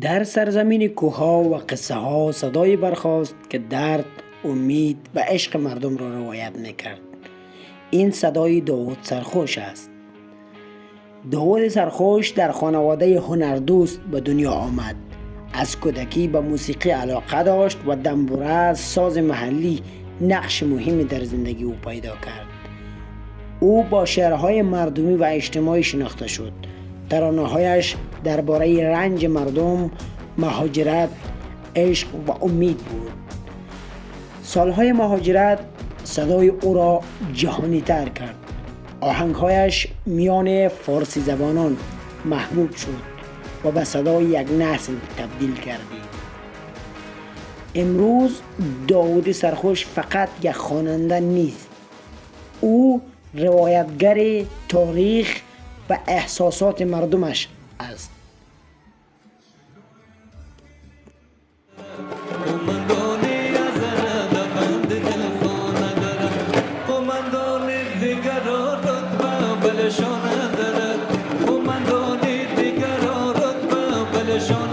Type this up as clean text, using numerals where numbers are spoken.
در سرزمین کوها و قصه ها صدای برخاست که درد، امید و عشق مردم را روایت میکرد. این صدای داوود سرخوش است. داوود سرخوش در خانواده هنردوست به دنیا آمد. از کودکی به موسیقی علاقه داشت و دنبوره ساز محلی نقش مهمی در زندگی او پیدا کرد. او با شعرهای مردمی و اجتماعی شناخته شد. ترانه‌هایش درباره رنج مردم، مهاجرت، عشق و امید بود. سالهای مهاجرت صدای او را جهانی تر کرد. آهنگهایش میان فارسی زبانان محبوب شد و به صدای یک نسل تبدیل کردید. امروز داوود سرخوش فقط یک خواننده نیست. او روایتگر تاریخ و احساسات مردمش است. بلشان